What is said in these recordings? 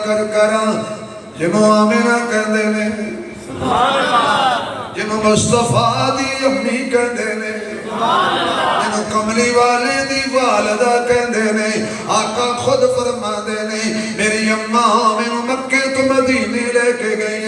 जिक्र करा जिन्हों आमिना कहते ने, जिन्हों मुस्तफा दी अम्मी कहते ने, जिन्हों कमली वाले दी वालदा कहते ने। आका खुद फरमाते ने मेरी अम्मा मैनू मक्के तो मदीने लेके गई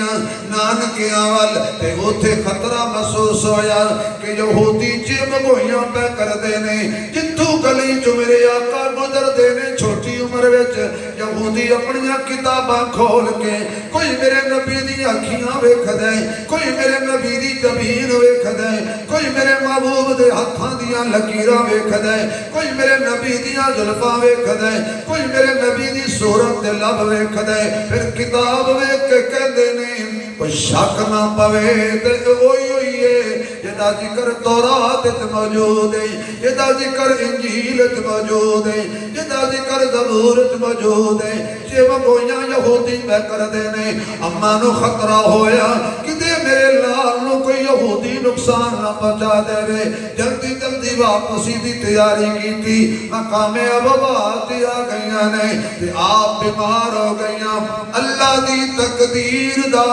नानकिया वाल, ते उथे खतरा महसूस होया कि यहूदी जिम गोइयां पे करते ने। जिथों गली चो मेरे आका गुजरते ने छोटी उम्र विच यहूदी अपनियां किताबां खोल के कोई मेरे नबी दी अखियां वेखदा है, कोई मेरे नबी दी जमीन वेखदा है, कोई मेरे महबूब दे हत्थां दियां लकीरां वेखदा है, कोई मेरे नबी दियां जुल्फां वेखदा है, कोई मेरे नबी दी सूरत ते लब वेखदा है। फिर किताब वेख के कहंदे ने कोई शक ना पवे ते ओही होई है जिहदा जिक्र तौरात विच मौजूद है, जिहदा जिक्र इंजील विच मौजूद है, जिहदा जिक्र ज़बूर विच मौजूद है। जिवें गोइयां यहूदी पै करदे ने। अम्मा नूं खतरा होया किते मेरे लाल नूं कोई यहूदी नुकसान ना पहुंचा देवे। जल्दी जल्दी वापसी की तैयारी की थी। मकामे अबवा ते आ गईयां ने ते आप बीमार हो गईयां। अल्लाह दी तकदीर दा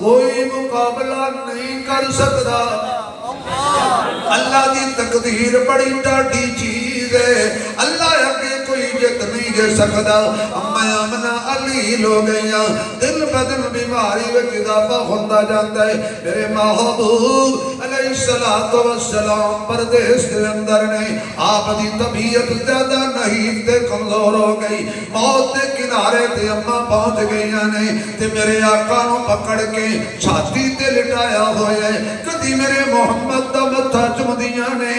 कोई मुकाबला नहीं कर सकता। अल्लाह की तकदीर बड़ी टाढ़ी चीज है, अल्लाह अगे कोई जित नहीं दे सकता। अम्मा आमना अलील हो गई, दिन ब दिन बीमारी में इजाफा होता जाता है। मेरे महबूब अलैहिस्सलातु वस्सलाम परदेश के अंदर ने आप दी तबीयत ज्यादा नहीं ते कमजोर हो गई। मौत के किनारे ते अम्मा पहुंच गई ने ते मेरे आका नूं पकड़ के छाती ते लिटाया होया है। कदी मेरे मोहम्मद दा मत्था चुमदियां ने,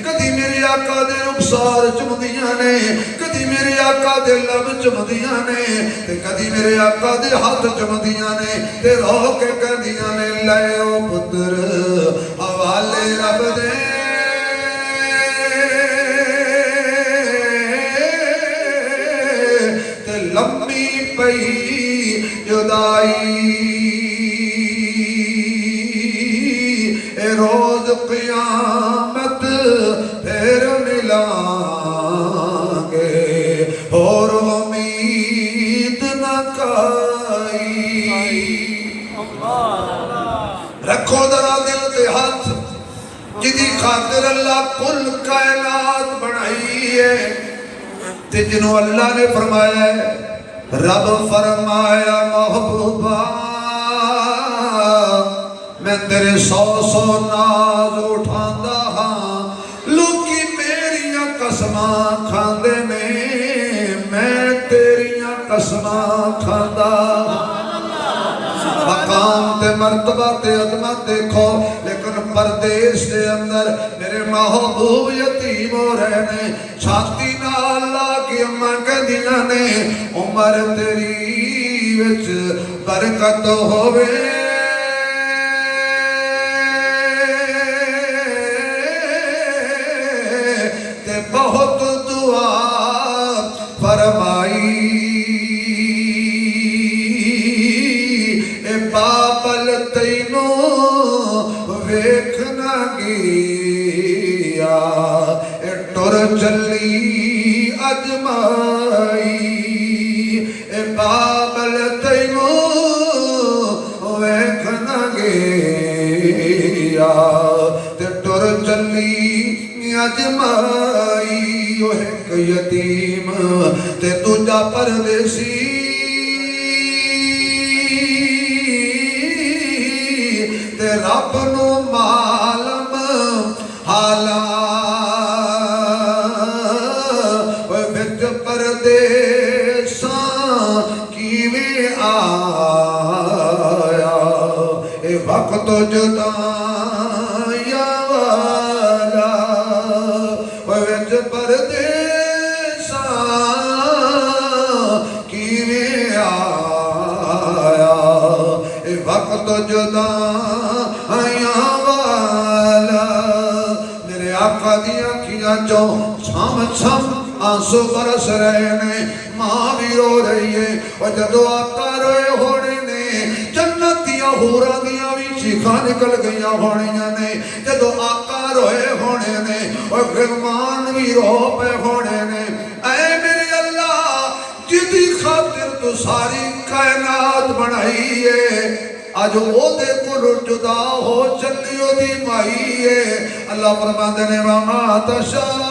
कदी मेरे आका दे रुखसार चुमदियां ने, कदी मेरे आका दे लब चुमदियां ने ते कदी मेरे आका दे हाथ चुमदियां ने ते रो के कहदियां ने ले ओ पुत्र हवाले रब दे ते लंबी पई जुदाई रोज क़यामत फिर मिलांगे और उम्मीद न काई। रखो जरा दिल के हाथ जिदी खातिर अल्लाह कुल कायनात बनाई है ते जिन्हों अल्लाह ने फरमाया है। रब फरमाया महबूबा मैं तेरे सौ सौ नाज उठांदा हाँ, लोकी मेरियां कसमां खांदे ने, मैं तेरियां कसमां खांदा। मकाम ते मर्तबा ते अजमत देखो, लेकिन परदेश के अंदर मेरे महबूब यतीम हो रहे ने। छाती नाल ला के अम्मा कहदियां ने उमर तेरी विच बरकत होवे बहुत दुआ फरमाई। ए बाबल तैनू वेखना गया ए टुर चली अजमाई। ए बाबल तैनू वेखना गया ते टुर चली अजमाई। एक यतीम ते दूजा परदेसी ते रब नू मालम हाला विच परदेसां किवें आया ए वक्त जुदाइयां वाला विच परदेसां किवें आया ए वक्त जुदाइयां वाला। मेरे आका दी अखियां चों छम छम आंसू बरस रहे ने। मां भी रो रही है और जदों आका रोए होने ने जन्नत दियां हूरां दियां भी चीखां निकल गई होनियां ने। जदों आका रोए होने ने और गिरमान भी रो पे होने ने। ऐ मेरे अल्लाह जिदी खातिर तू सारी कायनात बनाई है अज ओदे कोलों जुदा हो चली ओदी माई है। अल्लाह फरमाते ने वमा तशाऊना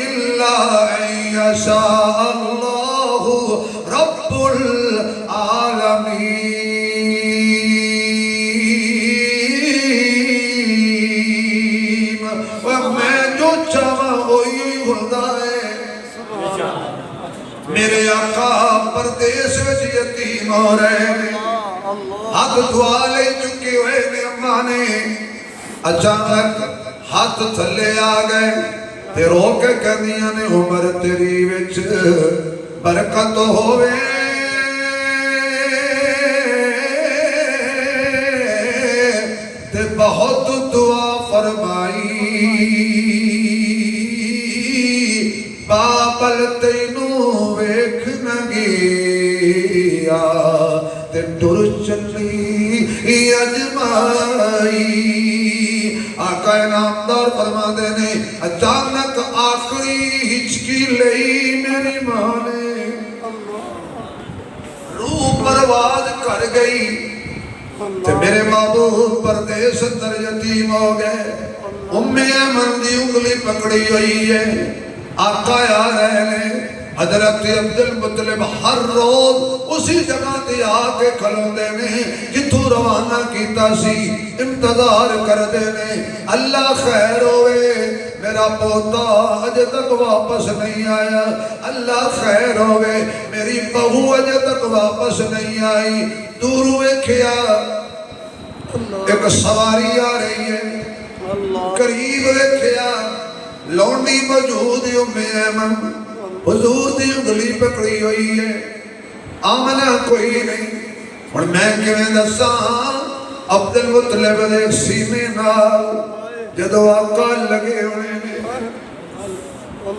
इल्ला यशा अल्लाहु रब्बुल आलमीन। मैं जो चाहवा वही होता है। मेरे आका परदेश विच यतीम हो रहे ने, हाथ दुआ ले चुके हुए ने अम्मा ने, अचानक हाथ थले आ गए ते रो के कहदियां ने उमर तेरी विच बरकत होवे ते बहुत दुआ फरमाई बाबल तैनू वेख न गया ते टुर चली अजमाई। आका इनामदार फरमाते ने अचानक आखिरी हिचकी लई मेरी मां ने, रूह परवाज कर गई ते मेरे महबूब परदेश अंदर यतीम हो गए। उम्मे अमन दी उंगली पकड़ी हुई है, आका आ रहे ने। हजरत अब्दुल मुत्तलिब हर रोज उसी जगह ते आके खलोंदे ने जिथों रवाना कीता सी, इंतजार करदे ने अल्लाह खैर होवे मेरा पोता अजे तक वापस नहीं आया, अल्लाह खैर होवे मेरी बहू अजे तक वापस नहीं आई। दूर वेखिया एक सवारी आ रही है, करीब वेखिया लौंडी मौजूद उम्मे ऐमन हुजूर दी उंगली पकड़ी हुई है, आमना कोई नहीं। हुण मैं किवें दसां अब्दुल मुत्तलिब दे सीने नाल जदों आका लगे होने ने,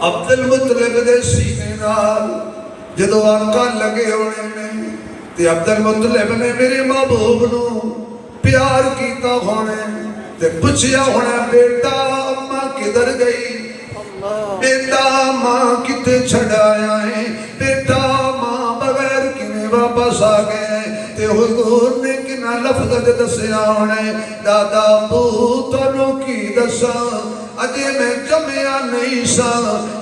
अब्दुल मुत्तलिब दे सीने नाल जदों आका लगे होने ने ते अब्दुल मुत्तलिब ने मेरे महबूब नूं प्यार कीता होने ते पुछया होना बेटा अम्मा किधर गई, बेटा मां किथे छड़ाया है, बेटा मां बगैर किने वापस आ गए। ते हुजूर ने किना लफ्ज़ दस्या होना दादा अबू तैनू की दसा अजे मैं जमया नहीं सा,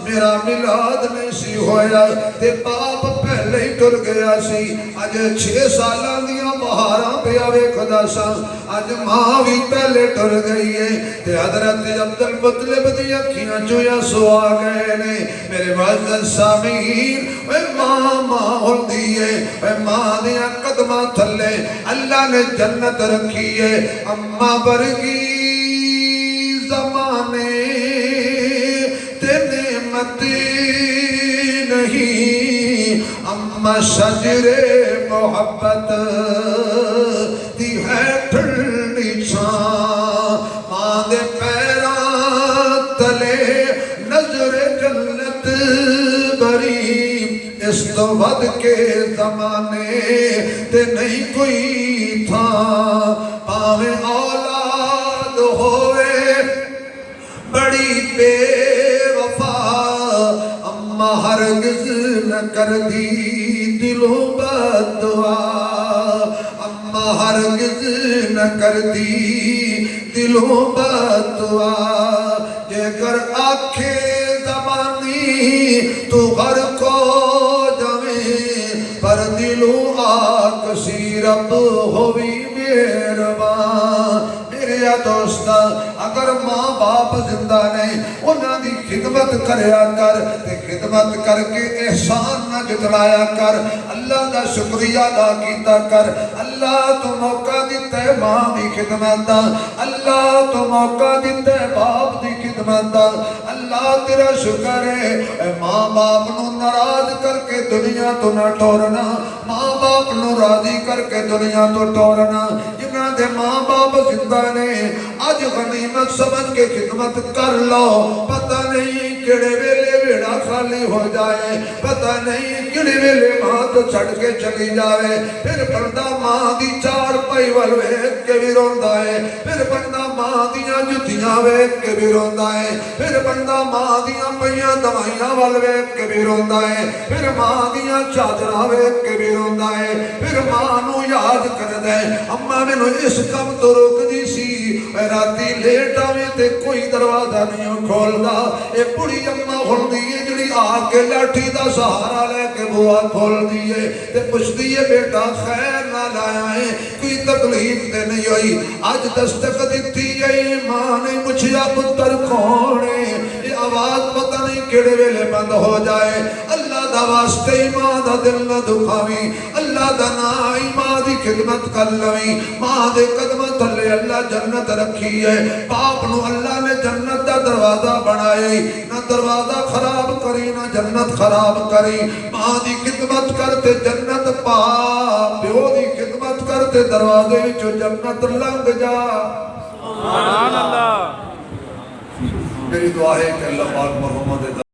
मेरा मिलाद नहीं सी होया ते बाप पहले ही टुर गया सी। अजे 6 सालां दियां बहारां पिया वेखदा सा, अज मां भी पहले टुर गई है ते हजरत अब्दुल मुत्तलिब दी अखियां चों आंसू आ गए ने। मेरे मुअज़्ज़ज़ सामीन ओए मां हुंदी है, ओए मां दियां कदमां थल्ले अल्लाह ने जन्नत रखी है। अम्मा वर्गी ज़माने ते नेमत नहीं, अम्मा शजरे मोहब्बत दी है ठंडी छां, मां दे पैरां तले नजर जन्नत बरी, इस तो वध के ज़माने ते नहीं कोई था। भावें औलाद होवे बड़ी बेवफा, अम्मा हरगिज़ न करदी दिलों बददुआ, अम्मा हरगिज़ न करदी दिलों बददुआ। जेकर आखे ज़बानी तू गर्क हो जावे, पर दिलों आकसी रब होवी मेहरबान। मेरे दोस्त अगर माँ बाप जिंदा ने उन्होंने खिदमत करया कर ते खिदमत करके एहसान न जतलाया कर, अल्लाह का शुक्रिया अदा किया कर। अल्लाह तो मौका दिता है माँ की खिदमत का, अल्लाह तो मौका दिता है बाप की खिदमत का, अल्लाह तेरा शुक्र है। माँ बाप नू नाराज करके दुनिया तो ना टोरना, माँ बाप नू राजी करके दुनिया तो टोरना। जिन्हां दे माँ बाप जिंदा ने अज गनीमत समझ के खिदमत कर लो, पता नहीं किहड़े वेले बेड़ा खाली हो जाए, पता नहीं किड़े वेले मां तो छड़ के चली जाए। फिर बंदा मां दी चार पाई वल वेख के भी रोंदा है, फिर बंदा मां दियां जुतियां वेख के भी रोंदा है, फिर बंदा मां दियां पईयां दवाइयां वल वेख के भी रोंदा है, फिर मां दियां चादरां वेख के भी रोंदा है, फिर मां नू याद करदा है अम्मा मैनू इस कम तो रोकदी सी, राती लेट आवे ते कोई दरवाजा नहीं खोलदा। ए बुढ़ी अम्मा हुंदी है जिहड़ी आके लाठी दा सहारा लेके बुआ खोलदी है ते पुछदी है बेटा खैर ना लाया है, कोई तकलीफ ते नहीं हुई? अज दस्तक दित्ती है मां ने पुछया पुत्र कौन है? ये आवाज पता नहीं किहड़े वेले बंद हो जाए। अल्लाह दा वास्ते मां दा दिल ना दुखावी, अल्लाह दा नाम ही मां दी खिदमत कर लवी। मां दे कदमां थल्ले अल्लाह जन्नत रखी है, बाप नू अल्लाह ने जन्नत दा दरवाजा बनाया, ना दरवाजा खराब करी ना जन्नत खराब करी। मां दी खिदमत करते जन्नत पा, प्यो दी खिदमत करते दरवाजे विचों जन्नत लंघ जा। सुभान अल्लाह। मेरी दुआ है कि अल्लाह पाक मोहम्मद